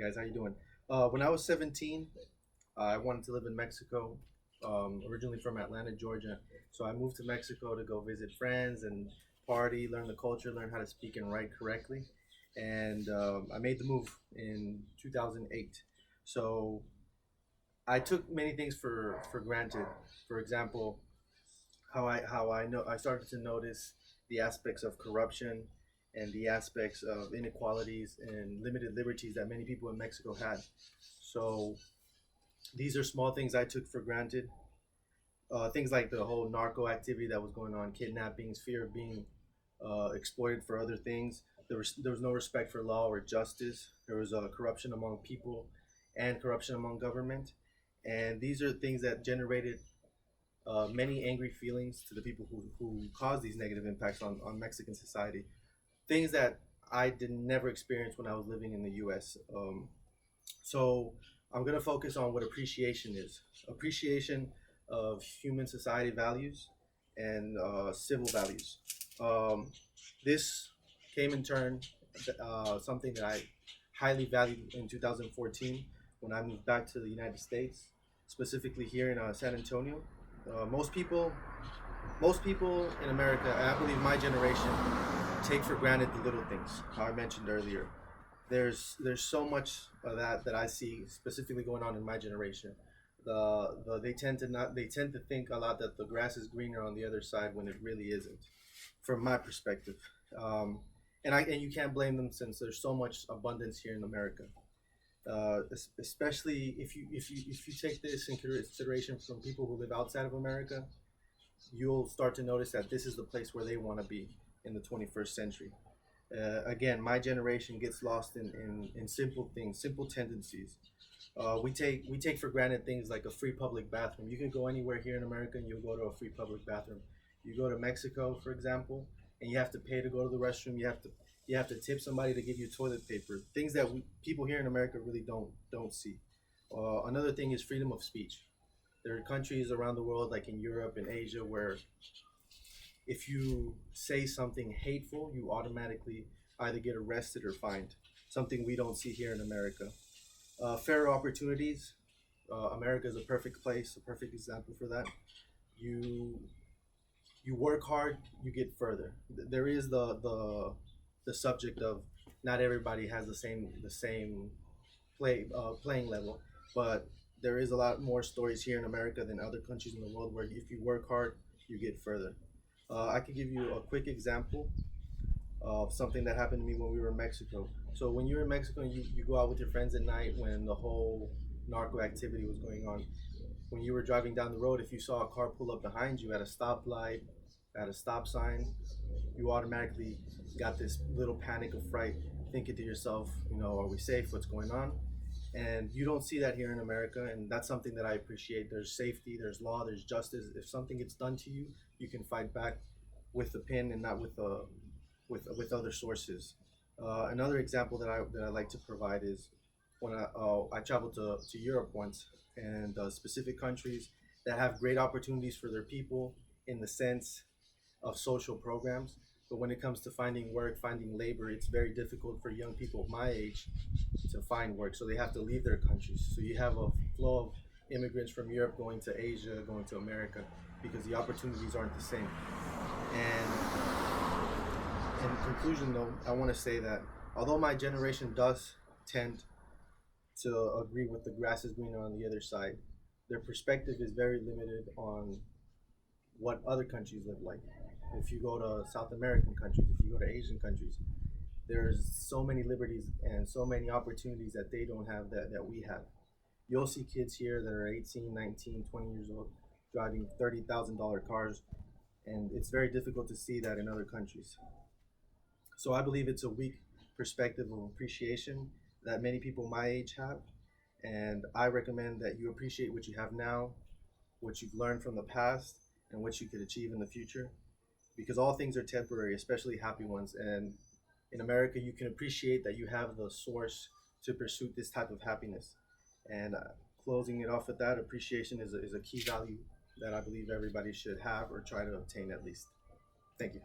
guys. How you doing? When I was 17, I wanted to live in Mexico. Originally from Atlanta, Georgia. So I moved to Mexico to go visit friends and party, learn the culture, learn how to speak and write correctly. And I made the move in 2008. So I took many things for granted. For example, how I know I started to notice the aspects of corruption and the aspects of inequalities and limited liberties that many people in Mexico had. So these are small things I took for granted. Things like the whole narco activity that was going on, kidnappings, fear of being exploited for other things. There was no respect for law or justice. There was corruption among people and corruption among government. And these are things that generated many angry feelings to the people who caused these negative impacts on Mexican society. Things that I did never experience when I was living in the US. So I'm going to focus on what appreciation is. Appreciation of human society values and civil values. Um, this came in turn something that I highly valued in 2014 when I moved back to the United States, specifically here in San Antonio. Most people, most people in America, and I believe my generation, take for granted the little things. How I mentioned earlier, there's so much of that I see specifically going on in my generation. They tend to not they tend to think a lot that the grass is greener on the other side when it really isn't, from my perspective. Um, and you can't blame them since there's so much abundance here in America. Especially if you take this in consideration from people who live outside of America, you'll start to notice that this is the place where they want to be in the 21st century. Again, my generation gets lost in simple things, simple tendencies. We take for granted things like a free public bathroom. You can go anywhere here in America and you'll go to a free public bathroom. You go to Mexico, for example, and you have to pay to go to the restroom. You have to tip somebody to give you toilet paper. Things that people here in America really don't see. Another thing is freedom of speech. There are countries around the world, like in Europe and Asia, where if you say something hateful, you automatically either get arrested or fined. Something we don't see here in America. Fair opportunities. America is a perfect place, a perfect example for that. You you work hard, you get further. There is the subject of not everybody has the same playing level, but there is a lot more stories here in America than other countries in the world where if you work hard, you get further. I could give you a quick example of something that happened to me when we were in Mexico. So when you're in Mexico and you go out with your friends at night when the whole narco activity was going on, when you were driving down the road, if you saw a car pull up behind you at a stoplight, at a stop sign, you automatically got this little panic of fright, thinking to yourself, are we safe? What's going on? And you don't see that here in America, and that's something that I appreciate. There's safety, there's law, there's justice. If something gets done to you, you can fight back with the pen and not with other sources. Another example that I like to provide is when I traveled to Europe once, and specific countries that have great opportunities for their people in the sense of social programs. But when it comes to finding work, finding labor, it's very difficult for young people of my age to find work. So they have to leave their countries. So you have a flow of immigrants from Europe going to Asia, going to America, because the opportunities aren't the same. And in conclusion, though, I want to say that although my generation does tend to agree with the grass is greener on the other side, their perspective is very limited on what other countries live like. If you go to South American countries, if you go to Asian countries, there's so many liberties and so many opportunities that they don't have that we have. You'll see kids here that are 18, 19, 20 years old driving $30,000 cars, and it's very difficult to see that in other countries. So I believe it's a weak perspective of appreciation that many people my age have, and I recommend that you appreciate what you have now, what you've learned from the past, and what you could achieve in the future, because all things are temporary, especially happy ones. And in America, you can appreciate that you have the source to pursue this type of happiness. And closing it off with that, appreciation is a key value that I believe everybody should have or try to obtain at least. Thank you.